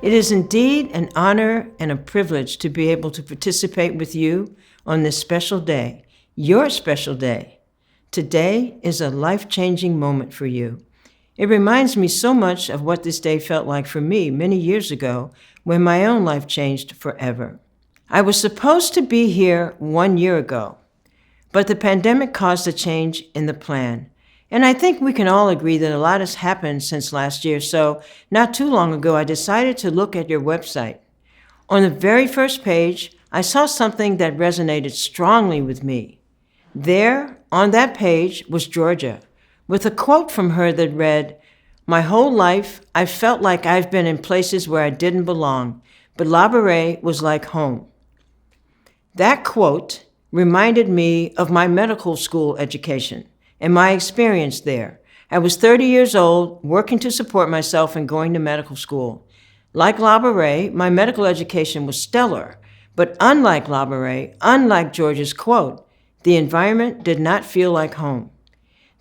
It is indeed an honor and a privilege to be able to participate with you on this special day, your special day. Today is a life-changing moment for you. It reminds me so much of what this day felt like for me many years ago when my own life changed forever. I was supposed to be here 1 year ago, but the pandemic caused a change in the plan. And I think we can all agree that a lot has happened since last year, so not too long ago, I decided to look at your website. On the very first page, I saw something that resonated strongly with me. There, on that page, was Georgia, with a quote from her that read, "My whole life, I've felt like I've been in places where I didn't belong, but Labouré was like home." That quote reminded me of my medical school education and my experience there. I was 30 years old, working to support myself and going to medical school. Like Labouré, my medical education was stellar, but unlike Labouré, unlike George's quote, the environment did not feel like home.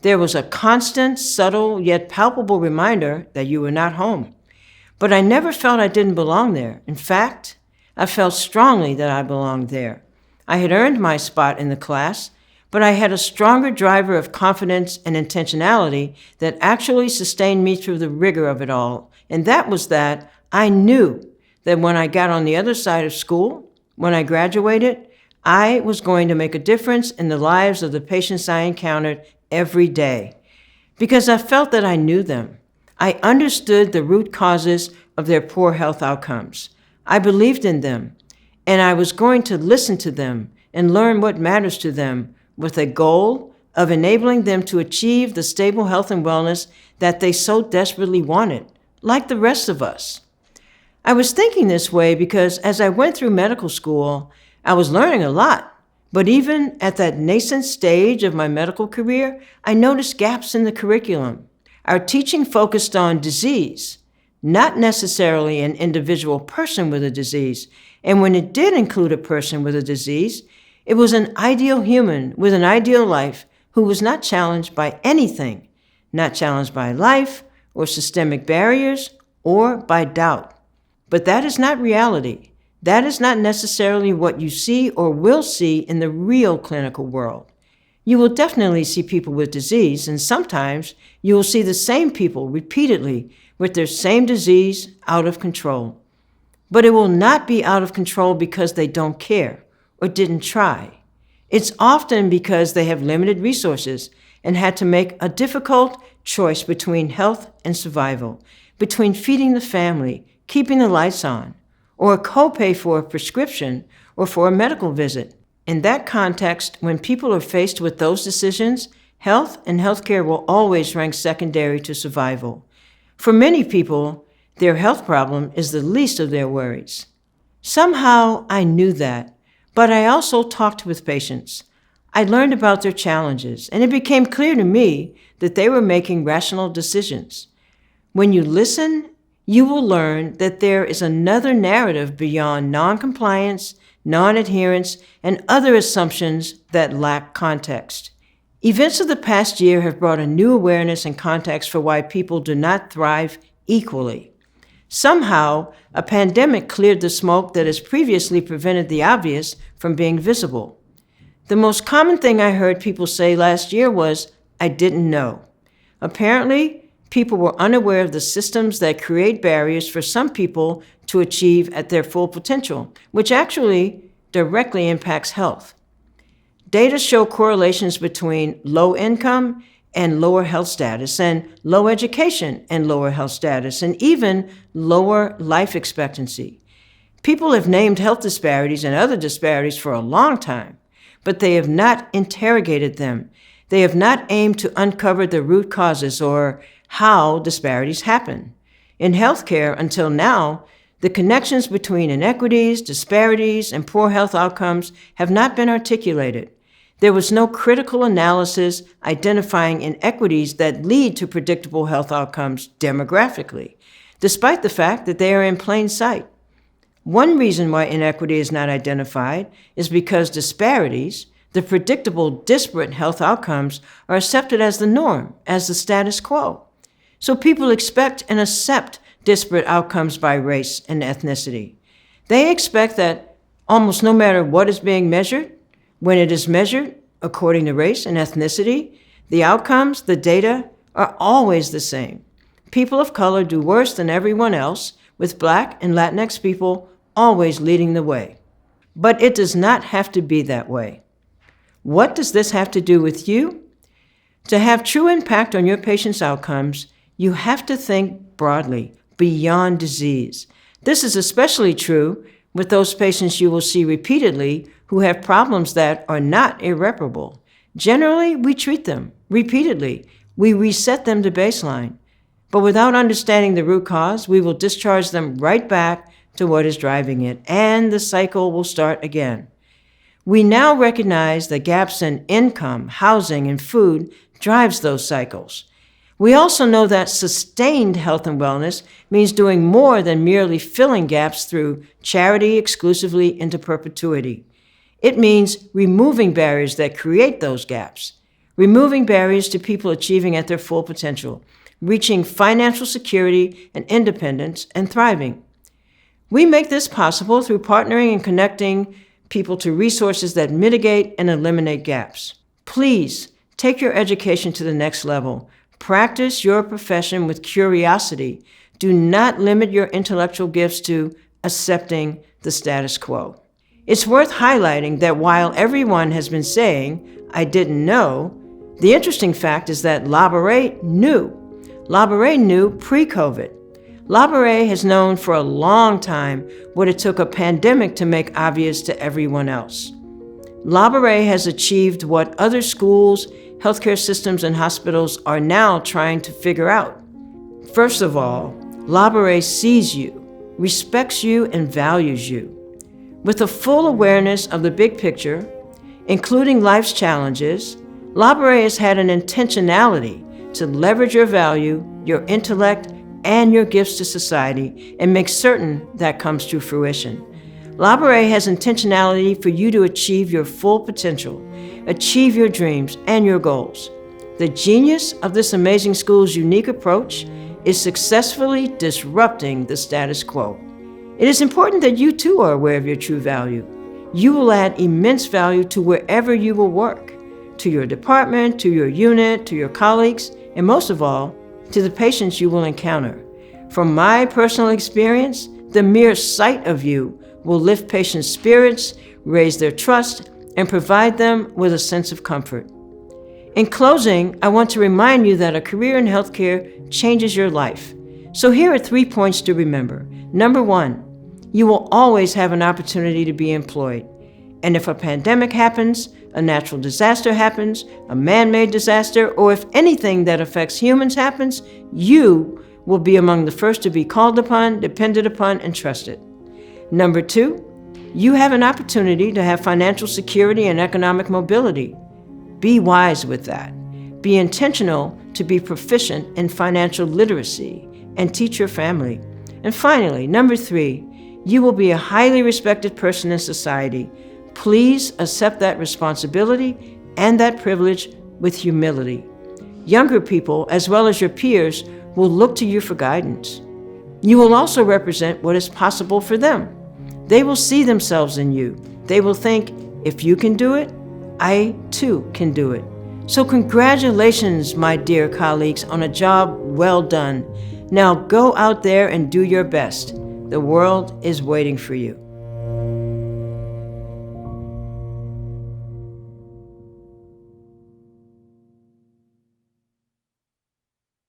There was a constant, subtle, yet palpable reminder that you were not home. But I never felt I didn't belong there. In fact, I felt strongly that I belonged there. I had earned my spot in the class, but I had a stronger driver of confidence and intentionality that actually sustained me through the rigor of it all. And that was that I knew that when I got on the other side of school, when I graduated, I was going to make a difference in the lives of the patients I encountered every day. Because I felt that I knew them. I understood the root causes of their poor health outcomes. I believed in them, and I was going to listen to them and learn what matters to them, with a goal of enabling them to achieve the stable health and wellness that they so desperately wanted, like the rest of us. I was thinking this way because as I went through medical school, I was learning a lot. But even at that nascent stage of my medical career, I noticed gaps in the curriculum. Our teaching focused on disease, not necessarily an individual person with a disease. And when it did include a person with a disease, it was an ideal human with an ideal life who was not challenged by anything, not challenged by life or systemic barriers or by doubt. But that is not reality. That is not necessarily what you see or will see in the real clinical world. You will definitely see people with disease, and sometimes you will see the same people repeatedly with their same disease out of control. But it will not be out of control because they don't care or didn't try. It's often because they have limited resources and had to make a difficult choice between health and survival, between feeding the family, keeping the lights on, or a copay for a prescription or for a medical visit. In that context, when people are faced with those decisions, health and healthcare will always rank secondary to survival. For many people, their health problem is the least of their worries. Somehow I knew that. But I also talked with patients. I learned about their challenges, and it became clear to me that they were making rational decisions. When you listen, you will learn that there is another narrative beyond non-compliance, non-adherence, and other assumptions that lack context. Events of the past year have brought a new awareness and context for why people do not thrive equally. Somehow, a pandemic cleared the smoke that has previously prevented the obvious from being visible. The most common thing I heard people say last year was, "I didn't know." Apparently, people were unaware of the systems that create barriers for some people to achieve at their full potential, which actually directly impacts health. Data show correlations between low income and lower health status, and low education and lower health status, and even lower life expectancy. People have named health disparities and other disparities for a long time, but they have not interrogated them. They have not aimed to uncover the root causes or how disparities happen. In healthcare, until now, the connections between inequities, disparities, and poor health outcomes have not been articulated. There was no critical analysis identifying inequities that lead to predictable health outcomes demographically, despite the fact that they are in plain sight. One reason why inequity is not identified is because disparities, the predictable disparate health outcomes, are accepted as the norm, as the status quo. So people expect and accept disparate outcomes by race and ethnicity. They expect that almost no matter what is being measured, when it is measured according to race and ethnicity, the outcomes, the data, are always the same. People of color do worse than everyone else, with Black and Latinx people always leading the way. But it does not have to be that way. What does this have to do with you? To have true impact on your patients' outcomes, you have to think broadly, beyond disease. This is especially true with those patients you will see repeatedly who have problems that are not irreparable. Generally, we treat them repeatedly. We reset them to baseline. But without understanding the root cause, we will discharge them right back to what is driving it, and the cycle will start again. We now recognize that gaps in income, housing, and food drives those cycles. We also know that sustained health and wellness means doing more than merely filling gaps through charity exclusively into perpetuity. It means removing barriers that create those gaps, removing barriers to people achieving at their full potential, reaching financial security and independence, and thriving. We make this possible through partnering and connecting people to resources that mitigate and eliminate gaps. Please take your education to the next level. Practice your profession with curiosity. Do not limit your intellectual gifts to accepting the status quo. It's worth highlighting that while everyone has been saying, "I didn't know," the interesting fact is that Labouré knew. Labouré knew pre-COVID. Labouré has known for a long time what it took a pandemic to make obvious to everyone else. Labouré has achieved what other schools, healthcare systems, and hospitals are now trying to figure out. First of all, Labouré sees you, respects you, and values you. With a full awareness of the big picture, including life's challenges, Labouré has had an intentionality to leverage your value, your intellect, and your gifts to society and make certain that comes to fruition. Labouré has intentionality for you to achieve your full potential, achieve your dreams and your goals. The genius of this amazing school's unique approach is successfully disrupting the status quo. It is important that you too are aware of your true value. You will add immense value to wherever you will work, to your department, to your unit, to your colleagues, and most of all, to the patients you will encounter. From my personal experience, the mere sight of you will lift patients' spirits, raise their trust, and provide them with a sense of comfort. In closing, I want to remind you that a career in healthcare changes your life. So here are 3 points to remember. Number 1, you will always have an opportunity to be employed. And if a pandemic happens, a natural disaster happens, a man-made disaster, or if anything that affects humans happens, you will be among the first to be called upon, depended upon, and trusted. Number 2, you have an opportunity to have financial security and economic mobility. Be wise with that. Be intentional to be proficient in financial literacy and teach your family. And finally, number 3, you will be a highly respected person in society. Please accept that responsibility and that privilege with humility. Younger people, as well as your peers, will look to you for guidance. You will also represent what is possible for them. They will see themselves in you. They will think, if you can do it, I too can do it. So congratulations, my dear colleagues, on a job well done. Now go out there and do your best. The world is waiting for you.